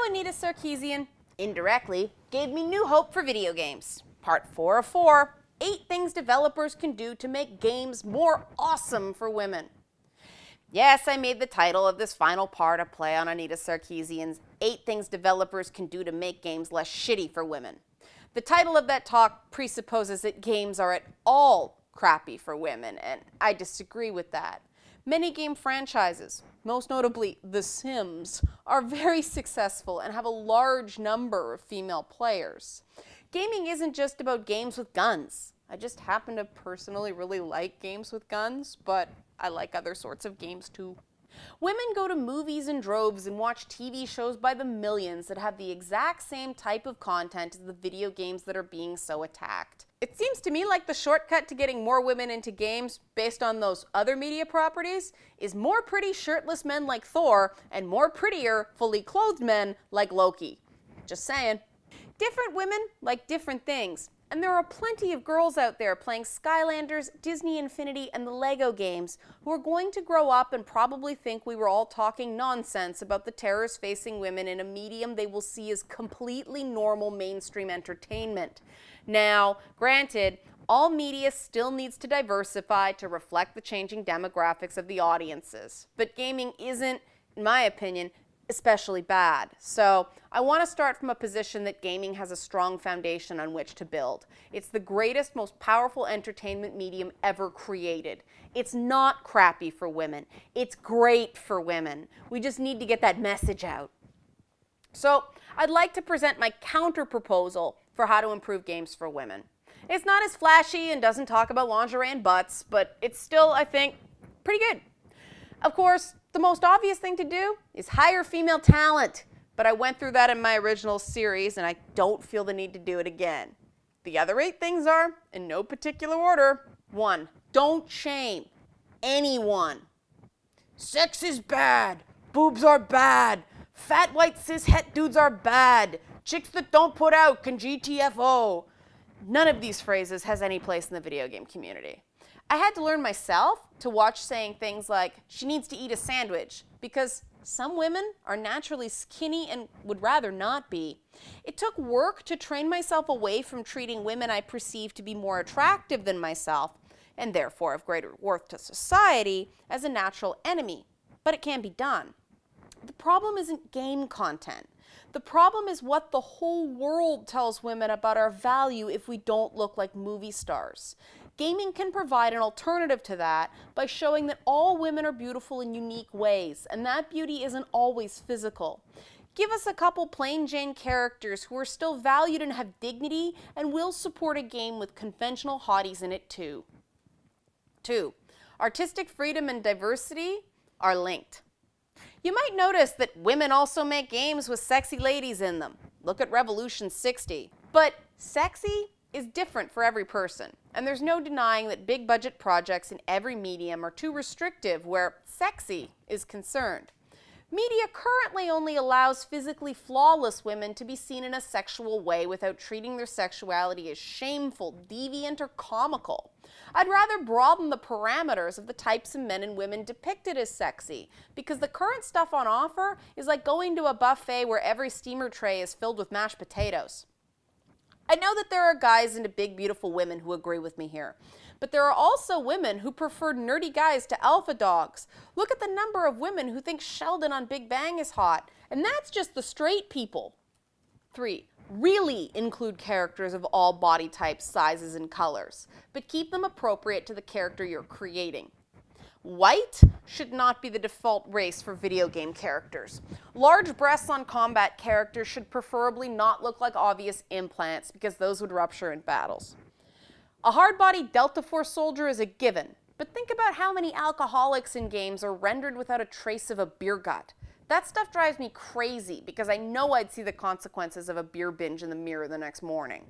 Anita Sarkeesian, indirectly, gave me new hope for video games. Part 4 of 4, 8 things developers can do to make games more awesome for women. Yes, I made the title of this final part a play on Anita Sarkeesian's 8 things developers can do to make games less shitty for women. The title of that talk presupposes that games are at all crappy for women, and I disagree with that. Many game franchises, most notably The Sims, are very successful and have a large number of female players. Gaming isn't just about games with guns. I just happen to personally really like games with guns, but I like other sorts of games too. Women go to movies in droves and watch TV shows by the millions that have the exact same type of content as the video games that are being so attacked. It seems to me like the shortcut to getting more women into games based on those other media properties is more pretty shirtless men like Thor and more prettier, fully clothed men like Loki. Just saying. Different women like different things. And there are plenty of girls out there playing Skylanders, Disney Infinity, and the Lego games who are going to grow up and probably think we were all talking nonsense about the terrors facing women in a medium they will see as completely normal mainstream entertainment. Now, granted, all media still needs to diversify to reflect the changing demographics of the audiences, but gaming isn't, in my opinion, especially bad. So I want to start from a position that gaming has a strong foundation on which to build. It's the greatest, most powerful entertainment medium ever created. It's not crappy for women. It's great for women. We just need to get that message out. So I'd like to present my counter proposal for how to improve games for women. It's not as flashy and doesn't talk about lingerie and butts, but it's still, I think, pretty good. Of course, the most obvious thing to do is hire female talent, but I went through that in my original series and I don't feel the need to do it again. The other 8 things are, in no particular order. 1, don't shame anyone. Sex is bad. Boobs are bad. Fat white cis het dudes are bad. Chicks that don't put out can GTFO. None of these phrases has any place in the video game community. I had to learn myself to watch saying things like, she needs to eat a sandwich, because some women are naturally skinny and would rather not be. It took work to train myself away from treating women I perceive to be more attractive than myself, and therefore of greater worth to society, as a natural enemy. But it can be done. The problem isn't game content. The problem is what the whole world tells women about our value if we don't look like movie stars. Gaming can provide an alternative to that by showing that all women are beautiful in unique ways, and that beauty isn't always physical. Give us a couple plain Jane characters who are still valued and have dignity, and we'll support a game with conventional hotties in it too. 2, artistic freedom and diversity are linked. You might notice that women also make games with sexy ladies in them. Look at Revolution 60. But sexy is different for every person, and there's no denying that big budget projects in every medium are too restrictive where sexy is concerned. Media currently only allows physically flawless women to be seen in a sexual way without treating their sexuality as shameful, deviant, or comical. I'd rather broaden the parameters of the types of men and women depicted as sexy, because the current stuff on offer is like going to a buffet where every steamer tray is filled with mashed potatoes. I know that there are guys into big, beautiful women who agree with me here, but there are also women who prefer nerdy guys to alpha dogs. Look at the number of women who think Sheldon on Big Bang is hot, and that's just the straight people. 3, really include characters of all body types, sizes, and colors, but keep them appropriate to the character you're creating. White should not be the default race for video game characters. Large breasts on combat characters should preferably not look like obvious implants, because those would rupture in battles. A hard-bodied Delta Force soldier is a given, but think about how many alcoholics in games are rendered without a trace of a beer gut. That stuff drives me crazy, because I know I'd see the consequences of a beer binge in the mirror the next morning.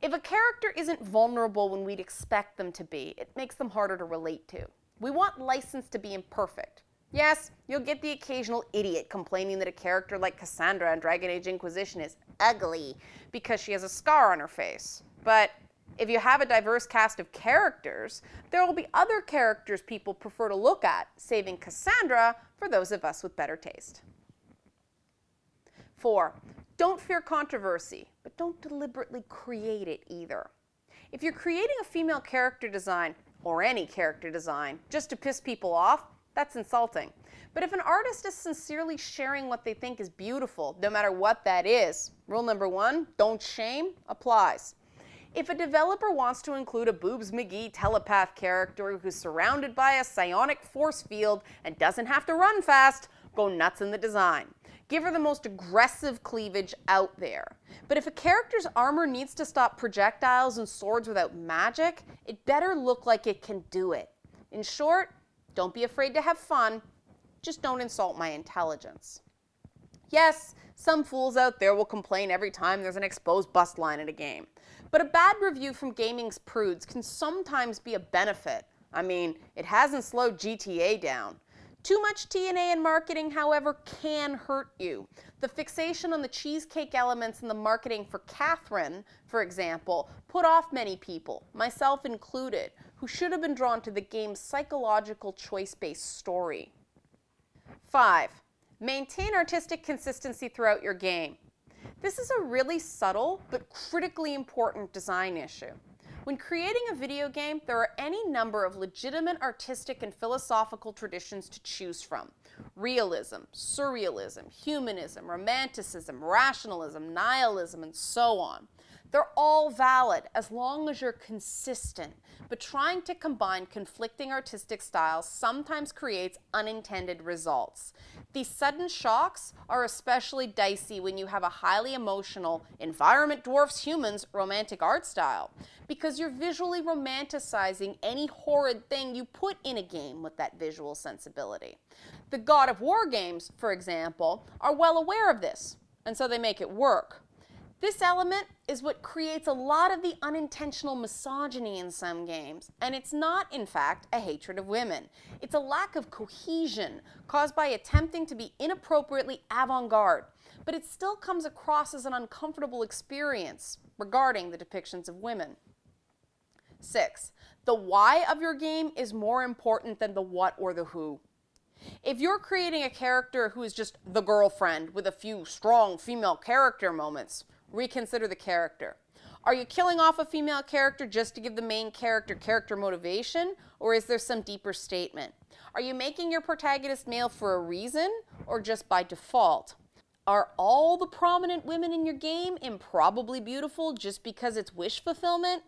If a character isn't vulnerable when we'd expect them to be, it makes them harder to relate to. We want license to be imperfect. Yes, you'll get the occasional idiot complaining that a character like Cassandra in Dragon Age Inquisition is ugly because she has a scar on her face. But if you have a diverse cast of characters, there will be other characters people prefer to look at, saving Cassandra for those of us with better taste. 4. Don't fear controversy, but don't deliberately create it either. If you're creating a female character design, or any character design, just to piss people off, that's insulting. But if an artist is sincerely sharing what they think is beautiful, no matter what that is, rule number 1, don't shame, applies. If a developer wants to include a Boobs McGee telepath character who's surrounded by a psionic force field and doesn't have to run fast, go nuts in the design. Give her the most aggressive cleavage out there. But if a character's armor needs to stop projectiles and swords without magic, it better look like it can do it. In short, don't be afraid to have fun, just don't insult my intelligence. Yes, some fools out there will complain every time there's an exposed bust line in a game. But a bad review from gaming's prudes can sometimes be a benefit. I mean, it hasn't slowed GTA down. Too much TNA in marketing, however, can hurt you. The fixation on the cheesecake elements in the marketing for Catherine, for example, put off many people, myself included, who should have been drawn to the game's psychological choice-based story. 5. Maintain artistic consistency throughout your game. This is a really subtle but critically important design issue. When creating a video game, there are any number of legitimate artistic and philosophical traditions to choose from. Realism, surrealism, humanism, romanticism, rationalism, nihilism, and so on. They're all valid as long as you're consistent, but trying to combine conflicting artistic styles sometimes creates unintended results. These sudden shocks are especially dicey when you have a highly emotional, environment dwarfs humans romantic art style, because you're visually romanticizing any horrid thing you put in a game with that visual sensibility. The God of War games, for example, are well aware of this, and so they make it work. This element is what creates a lot of the unintentional misogyny in some games, and it's not, in fact, a hatred of women. It's a lack of cohesion caused by attempting to be inappropriately avant-garde, but it still comes across as an uncomfortable experience regarding the depictions of women. 6. The why of your game is more important than the what or the who. If you're creating a character who is just the girlfriend with a few strong female character moments, reconsider the character. Are you killing off a female character just to give the main character motivation, or is there some deeper statement? Are you making your protagonist male for a reason, or just by default? Are all the prominent women in your game improbably beautiful just because it's wish fulfillment?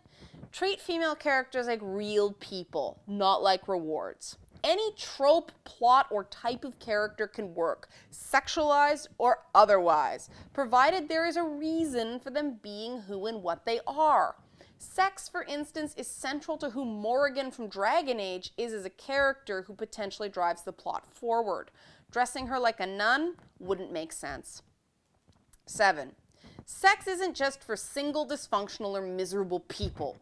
Treat female characters like real people, not like rewards. Any trope, plot, or type of character can work, sexualized or otherwise, provided there is a reason for them being who and what they are. Sex, for instance, is central to who Morrigan from Dragon Age is as a character who potentially drives the plot forward. Dressing her like a nun wouldn't make sense. 7. Sex isn't just for single, dysfunctional, or miserable people.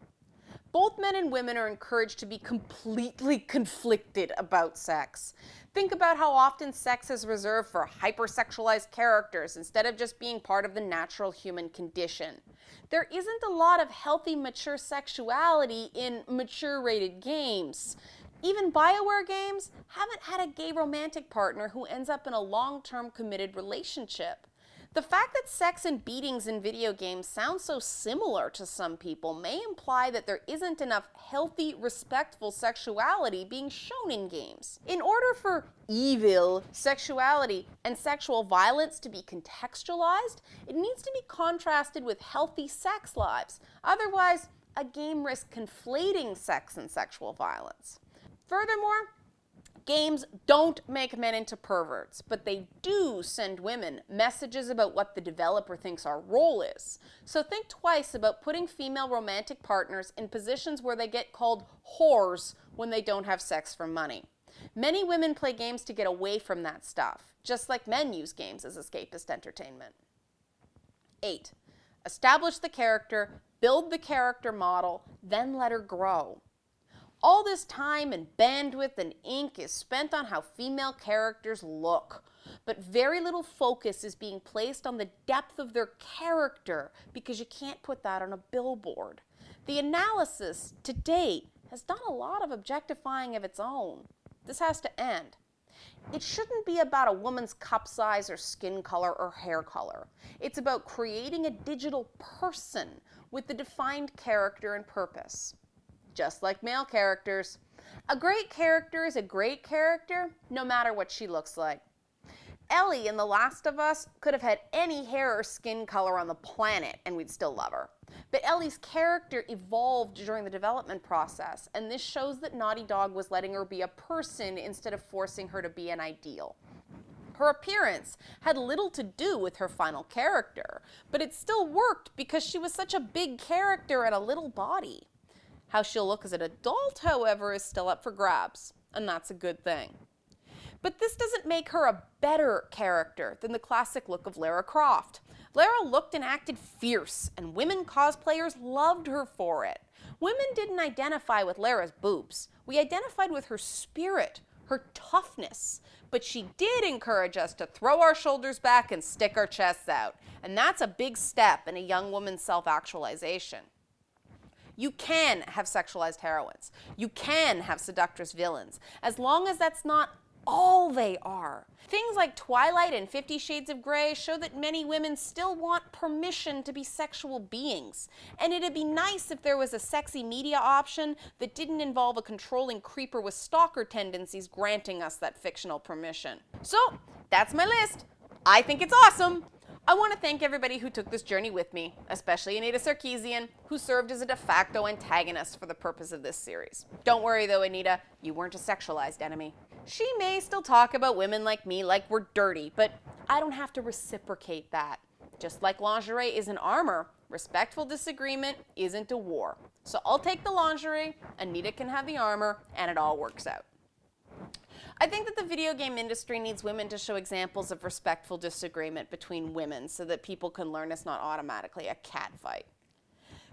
Both men and women are encouraged to be completely conflicted about sex. Think about how often sex is reserved for hypersexualized characters instead of just being part of the natural human condition. There isn't a lot of healthy, mature sexuality in mature-rated games. Even BioWare games haven't had a gay romantic partner who ends up in a long-term committed relationship. The fact that sex and beatings in video games sound so similar to some people may imply that there isn't enough healthy, respectful sexuality being shown in games. In order for evil sexuality and sexual violence to be contextualized, it needs to be contrasted with healthy sex lives. Otherwise, a game risks conflating sex and sexual violence. Furthermore, games don't make men into perverts, but they do send women messages about what the developer thinks our role is. So think twice about putting female romantic partners in positions where they get called whores when they don't have sex for money. Many women play games to get away from that stuff, just like men use games as escapist entertainment. 8. Establish the character, build the character model, then let her grow. All this time and bandwidth and ink is spent on how female characters look, but very little focus is being placed on the depth of their character because you can't put that on a billboard. The analysis, to date, has done a lot of objectifying of its own. This has to end. It shouldn't be about a woman's cup size or skin color or hair color. It's about creating a digital person with a defined character and purpose. Just like male characters. A great character is a great character no matter what she looks like. Ellie in The Last of Us could have had any hair or skin color on the planet and we'd still love her. But Ellie's character evolved during the development process, and this shows that Naughty Dog was letting her be a person instead of forcing her to be an ideal. Her appearance had little to do with her final character, but it still worked because she was such a big character and a little body. How she'll look as an adult, however, is still up for grabs, and that's a good thing. But this doesn't make her a better character than the classic look of Lara Croft. Lara looked and acted fierce, and women cosplayers loved her for it. Women didn't identify with Lara's boobs. We identified with her spirit, her toughness. But she did encourage us to throw our shoulders back and stick our chests out. And that's a big step in a young woman's self-actualization. You can have sexualized heroines. You can have seductress villains, as long as that's not all they are. Things like Twilight and 50 Shades of Grey show that many women still want permission to be sexual beings. And it'd be nice if there was a sexy media option that didn't involve a controlling creeper with stalker tendencies granting us that fictional permission. So, that's my list. I think it's awesome. I want to thank everybody who took this journey with me, especially Anita Sarkeesian, who served as a de facto antagonist for the purpose of this series. Don't worry though, Anita, you weren't a sexualized enemy. She may still talk about women like me like we're dirty, but I don't have to reciprocate that. Just like lingerie isn't armor, respectful disagreement isn't a war. So I'll take the lingerie, Anita can have the armor, and it all works out. I think that the video game industry needs women to show examples of respectful disagreement between women so that people can learn it's not automatically a catfight.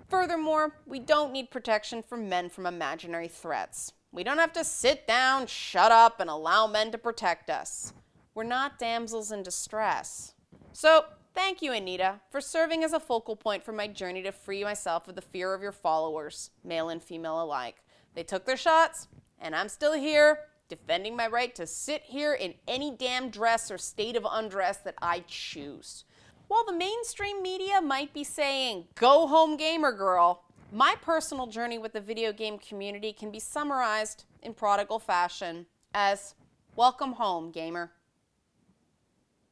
Furthermore, we don't need protection from men from imaginary threats. We don't have to sit down, shut up, and allow men to protect us. We're not damsels in distress. So, thank you, Anita, for serving as a focal point for my journey to free myself of the fear of your followers, male and female alike. They took their shots, and I'm still here, defending my right to sit here in any damn dress or state of undress that I choose. While the mainstream media might be saying, "Go home, gamer girl," my personal journey with the video game community can be summarized in prodigal fashion as, "Welcome home, gamer."